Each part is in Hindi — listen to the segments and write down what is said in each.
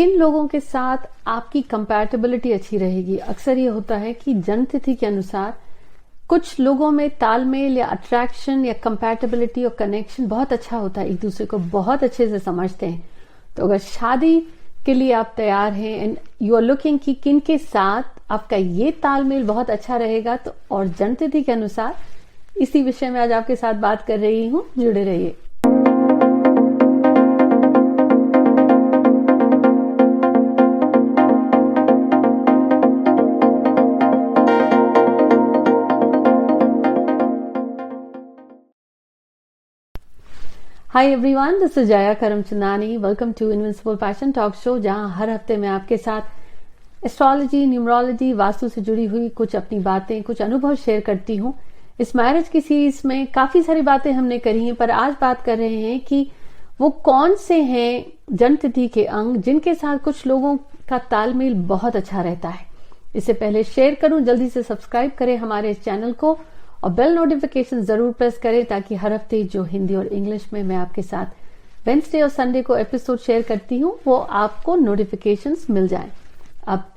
किन लोगों के साथ आपकी कंपैटिबिलिटी अच्छी रहेगी। अक्सर ये होता है कि जन्म तिथि के अनुसार कुछ लोगों में तालमेल या अट्रैक्शन या कंपैटिबिलिटी और कनेक्शन बहुत अच्छा होता है, एक दूसरे को बहुत अच्छे से समझते हैं। तो अगर शादी के लिए आप तैयार हैं एंड यू आर लुकिंग कि किन के साथ आपका ये तालमेल बहुत अच्छा रहेगा, तो और जन्म तिथि के अनुसार इसी विषय में आज आपके साथ बात कर रही हूं। जुड़े रहिए। Hi everyone, this is Jaya Karamchandani. Welcome to invincible passion talk show, जहां हर हफ्ते मैं आपके साथ एस्ट्रोलॉजी, न्यूमरोलॉजी, वास्तु से जुड़ी हुई कुछ अपनी बातें, कुछ अनुभव शेयर करती हूं। इस मैरिज की सीरीज में काफी सारी बातें हमने करी हैं, पर आज बात कर रहे हैं कि वो कौन से हैं जन्म तिथि के अंग जिनके साथ कुछ लोगों का तालमेल बहुत अच्छा रहता है। इससे पहले शेयर करूं, जल्दी से सब्सक्राइब करें हमारे इस चैनल को और बेल नोटिफिकेशन जरूर प्रेस करें, ताकि हर हफ्ते जो हिंदी और इंग्लिश में मैं आपके साथ वेडनेसडे और संडे को एपिसोड शेयर करती हूं, वो आपको नोटिफिकेशंस मिल जाएं। अब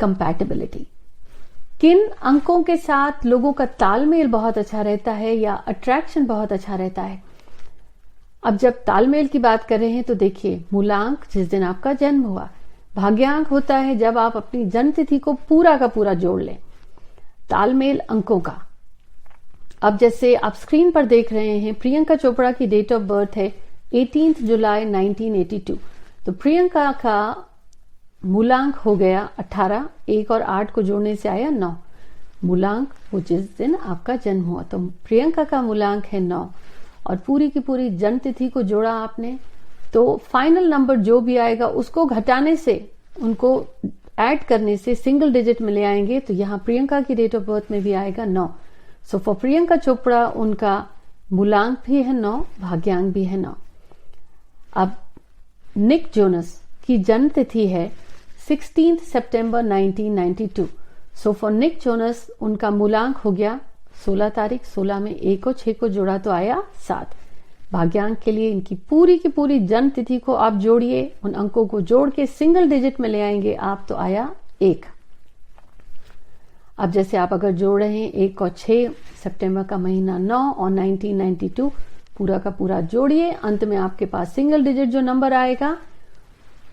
कंपैटिबिलिटी, किन अंकों के साथ लोगों का तालमेल बहुत अच्छा रहता है या अट्रैक्शन बहुत अच्छा रहता है। अब जब तालमेल की बात कर रहे हैं तो देखिए, मूलांक जिस दिन आपका जन्म हुआ, भाग्यांक होता है जब आप अपनी जन्म तिथि को पूरा का पूरा जोड़ लें, तालमेल अंकों का। अब जैसे आप स्क्रीन पर देख रहे हैं, प्रियंका चोपड़ा की डेट ऑफ बर्थ है 18 जुलाई 1982। तो प्रियंका का मूलांक हो गया 18, 1 और 8 को जोड़ने से आया 9। मूलांक वो जिस दिन आपका जन्म हुआ, तो प्रियंका का मूलांक है 9 और पूरी की पूरी जन्म तिथि को जोड़ा आपने, तो फाइनल नंबर जो भी आएगा उसको घटाने से, उनको ऐड करने से सिंगल डिजिट में ले आएंगे। तो यहाँ प्रियंका की डेट ऑफ बर्थ में भी आएगा 9। सो फॉर प्रियंका चोपड़ा उनका मूलांक भी है 9, भाग्यांक भी है 9। अब निक जोनस की जन्म तिथि है 16 सितंबर 1992। सो फॉर निक जोनस उनका मूलांक हो गया 16 तारीख, 16 में 1 और 6 को जोड़ा तो आया 7। भाग्यांक के लिए इनकी पूरी की पूरी जन्म तिथि को आप जोड़िए, उन अंकों को जोड़ के सिंगल डिजिट में ले आएंगे आप, तो आया 1। अब जैसे आप अगर जोड़ रहे हैं 1 और 6, सितंबर का महीना 9 और 1992, पूरा का पूरा जोड़िए, अंत में आपके पास सिंगल डिजिट जो नंबर आएगा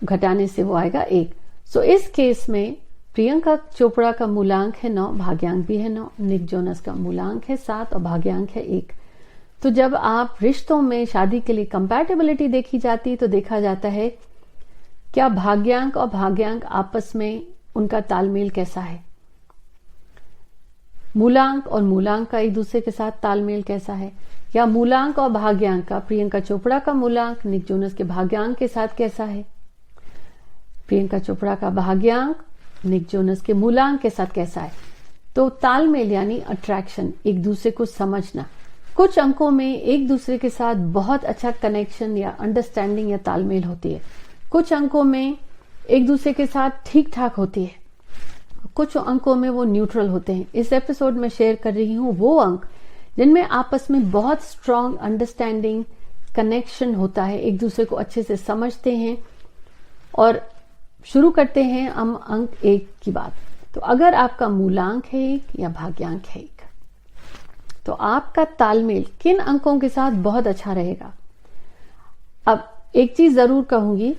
घटाने से वो आएगा 1। सो इस केस में प्रियंका चोपड़ा का मूलांक है 9, भाग्यांक भी है 9। निक जोनस का मूलांक है 7 और भाग्यांक है 1। तो जब आप रिश्तों में शादी के लिए कंपैटिबिलिटी देखी जाती है, तो देखा जाता है क्या भाग्यांक और भाग्यांक आपस में उनका तालमेल कैसा है, मूलांक और मूलांक का एक दूसरे के साथ तालमेल कैसा है, या मूलांक और भाग्यांक का, प्रियंका चोपड़ा का मूलांक निक जोनस के भाग्यांक के साथ कैसा है, प्रियंका चोपड़ा का भाग्यांक निक जोनस के मूलांक के साथ कैसा है। तो तालमेल यानी अट्रैक्शन, एक दूसरे को समझना। कुछ अंकों में एक दूसरे के साथ बहुत अच्छा कनेक्शन या अंडरस्टैंडिंग या तालमेल होती है, कुछ अंकों में एक दूसरे के साथ ठीक ठाक होती है, कुछ अंकों में वो न्यूट्रल होते हैं। इस एपिसोड में शेयर कर रही हूं वो अंक जिनमें आपस में बहुत स्ट्रांग अंडरस्टैंडिंग, कनेक्शन होता है, एक दूसरे को अच्छे से समझते हैं। और शुरू करते हैं हम अंक 1 की बात। तो अगर आपका मूलांक है 1 या भाग्यांक है 1, तो आपका तालमेल किन अंकों के साथ बहुत अच्छा रहेगा। अब एक चीज जरूर कहूंगी,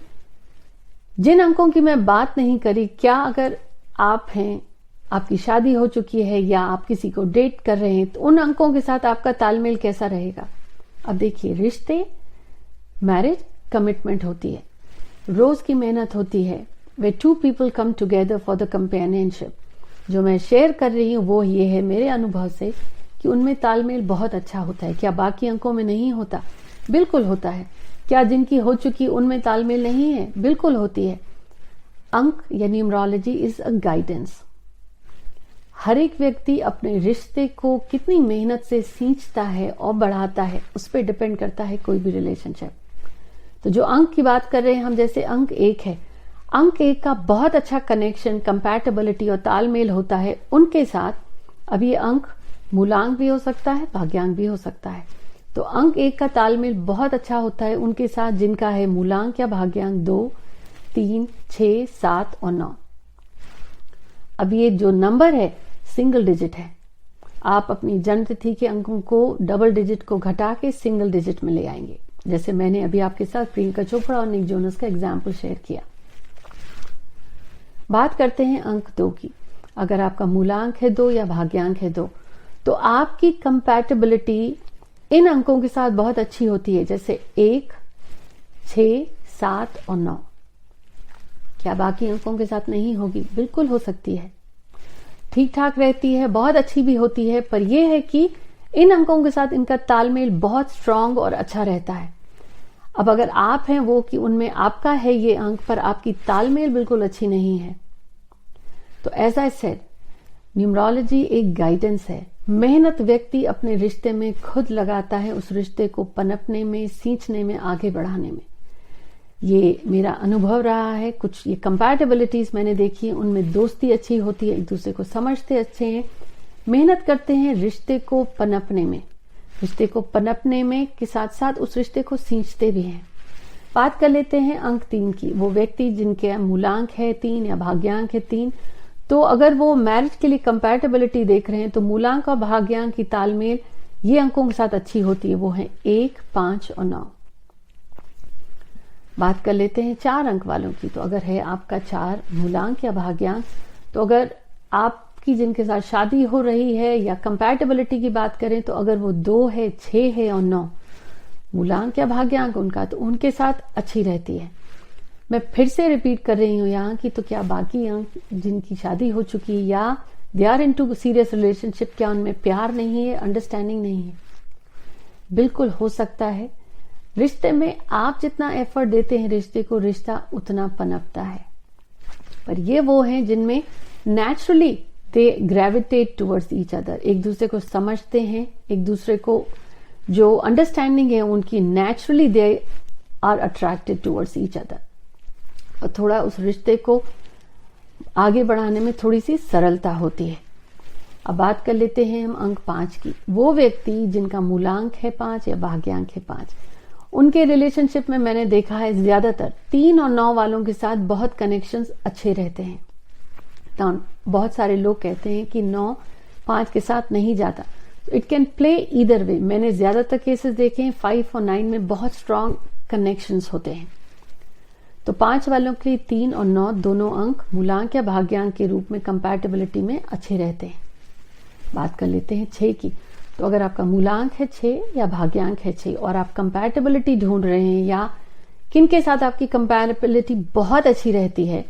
जिन अंकों की मैं बात नहीं करी, क्या अगर आप हैं, आपकी शादी हो चुकी है या आप किसी को डेट कर रहे हैं, तो उन अंकों के साथ आपका तालमेल कैसा रहेगा। अब देखिए, रिश्ते, मैरिज कमिटमेंट होती है, रोज की मेहनत होती है, वे 2 people come together for the companionship. जो मैं शेयर कर रही हूं वो ये है मेरे अनुभव से कि उनमें तालमेल बहुत अच्छा होता है। क्या बाकी अंकों में नहीं होता? बिल्कुल होता है। क्या जिनकी हो चुकी उनमें तालमेल नहीं है? बिल्कुल होती है। अंक या न्यूमरोलॉजी इज अ गाइडेंस। हर एक व्यक्ति अपने रिश्ते को कितनी मेहनत से सींचता है और बढ़ाता है, उस पर डिपेंड करता है कोई भी रिलेशनशिप। तो जो अंक की बात कर रहे हैं हम, जैसे अंक 1 है, अंक 1 का बहुत अच्छा कनेक्शन, कंपैटिबिलिटी और तालमेल होता है उनके साथ। अब ये अंक मूलांक भी हो सकता है, भाग्यांक भी हो सकता है। तो अंक 1 का तालमेल बहुत अच्छा होता है उनके साथ जिनका है मूलांक या भाग्यांक 2, 3, 6, 7 और 9। अब ये जो नंबर है सिंगल डिजिट है। आप अपनी जन्म तिथि के अंकों को डबल डिजिट को घटा के सिंगल डिजिट में ले आएंगे, जैसे मैंने अभी आपके साथ प्रियंका चोपड़ा और निक जोनस का एग्जाम्पल शेयर किया। बात करते हैं अंक 2 की। अगर आपका मूलांक है 2 या भाग्यांक है 2, तो आपकी कंपैटिबिलिटी इन अंकों के साथ बहुत अच्छी होती है, जैसे 1, 6, 7 और 9। क्या बाकी अंकों के साथ नहीं होगी? बिल्कुल हो सकती है, ठीक ठाक रहती है, बहुत अच्छी भी होती है, पर यह है कि इन अंकों के साथ इनका तालमेल बहुत स्ट्रांग और अच्छा रहता है। अब अगर आप हैं वो कि उनमें आपका है ये अंक, पर आपकी तालमेल बिल्कुल अच्छी नहीं है, तो एज आई सेड, न्यूमरोलॉजी एक गाइडेंस है। मेहनत व्यक्ति अपने रिश्ते में खुद लगाता है, उस रिश्ते को पनपने में, सींचने में, आगे बढ़ाने में। ये मेरा अनुभव रहा है। कुछ ये कंपैटिबिलिटीज मैंने देखी है, उनमें दोस्ती अच्छी होती है, एक दूसरे को समझते अच्छे हैं, मेहनत करते हैं रिश्ते को पनपने में, रिश्ते को पनपने में के साथ साथ उस रिश्ते को सींचते भी हैं। बात कर लेते हैं अंक 3 की। वो व्यक्ति जिनके मूलांक है 3 या भाग्यांक है 3, तो अगर वो मैरिज के लिए कंपैटिबिलिटी देख रहे हैं तो मूलांक और भाग्यांक की तालमेल ये अंकों के साथ अच्छी होती है, वो है 1, 5 और 9। बात कर लेते हैं 4 अंक वालों की। तो अगर है आपका 4 मूलांक या भाग्यांक, तो अगर आपकी जिनके साथ शादी हो रही है या कंपैटिबिलिटी की बात करें, तो अगर वो 2 है, 6 है और 9 मूलांक या भाग्यांक उनका, तो उनके साथ अच्छी रहती है। मैं फिर से रिपीट कर रही हूं यहाँ की, तो क्या बाकी अंक जिनकी शादी हो चुकी या they are into serious relationship, क्या उनमें प्यार नहीं है, अंडरस्टैंडिंग नहीं है? बिल्कुल हो सकता है। रिश्ते में आप जितना एफर्ट देते हैं रिश्ते को, रिश्ता उतना पनपता है। पर ये वो हैं जिनमें नेचुरली दे ग्रेविटेट टुवर्ड्स ईच अदर, एक दूसरे को समझते हैं, एक दूसरे को जो अंडरस्टैंडिंग है उनकी, naturally they are attracted towards each other, और थोड़ा उस रिश्ते को आगे बढ़ाने में थोड़ी सी सरलता होती है। अब बात कर लेते हैं हम अंक 5 की। वो व्यक्ति जिनका मूलांक है 5 या भाग्यांक है 5, उनके रिलेशनशिप में मैंने देखा है ज्यादातर 3 और 9 वालों के साथ बहुत कनेक्शंस अच्छे रहते हैं। तो बहुत सारे लोग कहते हैं कि 9 5 के साथ नहीं जाता, तो it can play either way. मैंने ज्यादातर केसेस देखे हैं 5 और 9 में बहुत स्ट्रांग कनेक्शंस होते हैं। तो 5 वालों के लिए 3 और 9 दोनों अंक मूलांक या भाग्यांक के रूप में कंपैटिबिलिटी में अच्छे रहते हैं। बात कर लेते हैं 6 की। तो अगर आपका मूलांक है 6 या भाग्यांक है 6 और आप कंपैटिबिलिटी ढूंढ रहे हैं या किन के साथ आपकी कंपैटिबिलिटी बहुत अच्छी रहती है,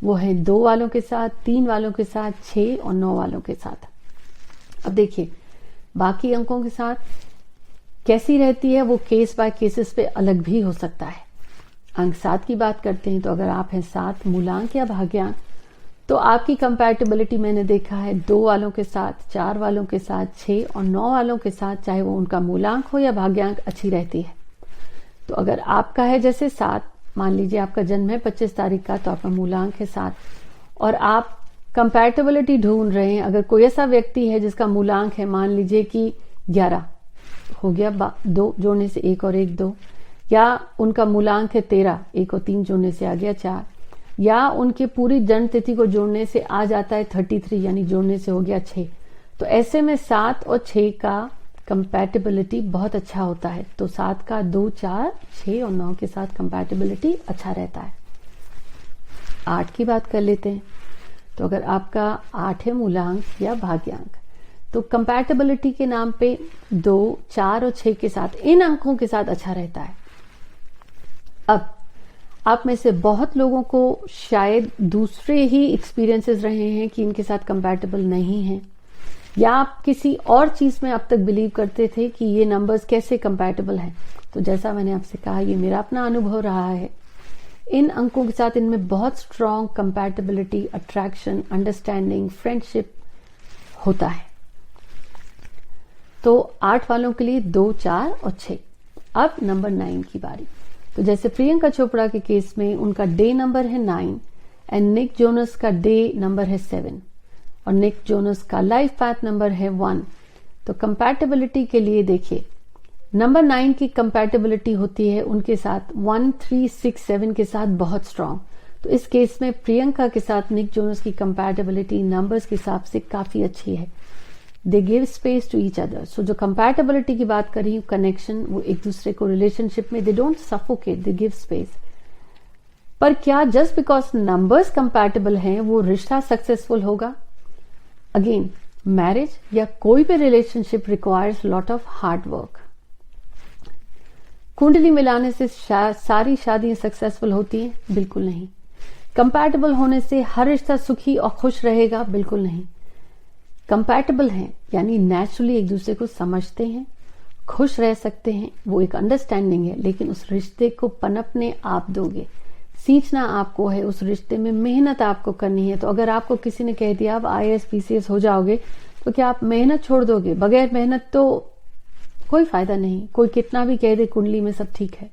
वो है 2 वालों के साथ, 3 वालों के साथ, 6 और 9 वालों के साथ। अब देखिए बाकी अंकों के साथ कैसी रहती है, वो केस बाय केसेस पे अलग भी हो सकता है। अंक 7 की बात करते हैं। तो अगर आप हैं 7 मूलांक या भाग्यांक, तो आपकी कंपैटिबिलिटी मैंने देखा है 2 वालों के साथ, 4 वालों के साथ, 6 और 9 वालों के साथ, चाहे वो उनका मूलांक हो या भाग्यांक, अच्छी रहती है। तो अगर आपका है जैसे 7, मान लीजिए आपका जन्म है 25 तारीख का, तो आपका मूलांक है 7 और आप कंपैटिबिलिटी ढूंढ रहे हैं, अगर कोई ऐसा व्यक्ति है जिसका मूलांक है मान लीजिए कि 11 हो गया, 2 जोड़ने से 1 और 1 2, या उनका मूलांक है 13, 1 और 3 जोड़ने से आ गया 4, या उनके पूरी जन्म तिथि को जोड़ने से आ जाता है 33, यानी जोड़ने से हो गया 6। तो ऐसे में 7 और 6 का कंपैटिबिलिटी बहुत अच्छा होता है। तो 7 का 2, 4, 6 और 9 के साथ कंपैटिबिलिटी अच्छा रहता है। 8 की बात कर लेते हैं। तो अगर आपका 8 है मूलांक या भाग्यांक, तो कंपैटिबिलिटी के नाम पे 2, 4 और 6 के साथ, इन अंकों के साथ अच्छा रहता है। अब आप में से बहुत लोगों को शायद दूसरे ही एक्सपीरियंसेस रहे हैं कि इनके साथ कंपैटिबल नहीं है, या आप किसी और चीज में अब तक बिलीव करते थे कि ये नंबर्स कैसे कंपैटिबल हैं। तो जैसा मैंने आपसे कहा, ये मेरा अपना अनुभव रहा है। इन अंकों के साथ इनमें बहुत strong compatibility, attraction, understanding, friendship होता है। तो 8 वालों के लिए 2, 4 और 6। अब नंबर 9 की बारी। तो जैसे प्रियंका चोपड़ा के केस में उनका डे नंबर है 9 एंड निक जोनस का डे नंबर है 7 और निक जोनस का लाइफ पाथ नंबर है 1। तो कंपैटिबिलिटी के लिए देखिए, नंबर 9 की कंपैटिबिलिटी होती है उनके साथ 1, 3, 6, 7 के साथ बहुत स्ट्रांग। तो इस केस में प्रियंका के साथ निक जोनस की कंपैटिबिलिटी नंबर्स के हिसाब से काफी अच्छी है। They give space to each other. So जो कंपैटिबिलिटी की बात कर रही हूँ, कनेक्शन, वो एक दूसरे को रिलेशनशिप में they don't suffocate, they give space. पर क्या जस्ट बिकॉज नंबर्स कंपैटिबल हैं वो रिश्ता सक्सेसफुल होगा? अगेन, मैरिज या कोई भी relationship requires lot of hard work. कुंडली मिलाने से सारी शादियां सक्सेसफुल होती हैं? बिल्कुल नहीं। कंपैटिबल होने से हर रिश्ता सुखी और खुश रहेगा? बिल्कुल नहीं। कंपैटिबल हैं यानी नेचुरली एक दूसरे को समझते हैं, खुश रह सकते हैं, वो एक अंडरस्टैंडिंग है, लेकिन उस रिश्ते को पनपने आप दोगे। सींचना आपको है, उस रिश्ते में मेहनत आपको करनी है। तो अगर आपको किसी ने कह दिया आप IAS PCS हो जाओगे, तो क्या आप मेहनत छोड़ दोगे? बगैर मेहनत तो कोई फायदा नहीं। कोई कितना भी कह दे कुंडली में सब ठीक है।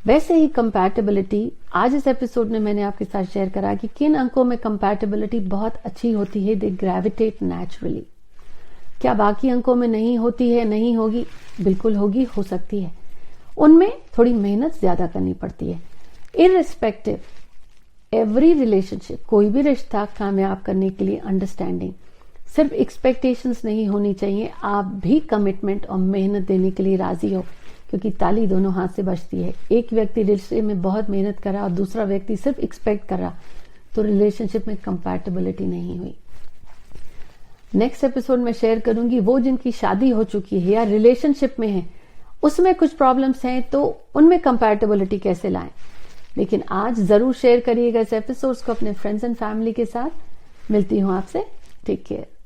वैसे ही कंपैटिबिलिटी, आज इस एपिसोड में मैंने आपके साथ शेयर करा कि किन अंकों में कंपैटिबिलिटी बहुत अच्छी होती है, दे ग्रेविटेट नेचुरली। क्या बाकी अंकों में नहीं होती है? नहीं होगी, बिल्कुल होगी, हो सकती है। उनमें थोड़ी मेहनत ज्यादा करनी पड़ती है। इररिस्पेक्टिव, एवरी रिलेशनशिप, कोई भी रिश्ता कामयाब करने के लिए अंडरस्टैंडिंग, सिर्फ एक्सपेक्टेशंस नहीं होनी चाहिए, आप भी कमिटमेंट और मेहनत देने के लिए राजी हो, क्योंकि ताली दोनों हाथ से बजती है। एक व्यक्ति रिश्ते में बहुत मेहनत कर रहा और दूसरा व्यक्ति सिर्फ एक्सपेक्ट कर रहा, तो रिलेशनशिप में कंपैटिबिलिटी नहीं हुई। नेक्स्ट एपिसोड में शेयर करूंगी वो जिनकी शादी हो चुकी है या रिलेशनशिप में है, उसमें कुछ प्रॉब्लम्स हैं, तो उनमें कंपैटिबिलिटी कैसे लाएं। लेकिन आज जरूर शेयर करिएगा इस एपिसोड्स को अपने फ्रेंड्स एंड फैमिली के साथ। मिलती हूं आपसे। Take care.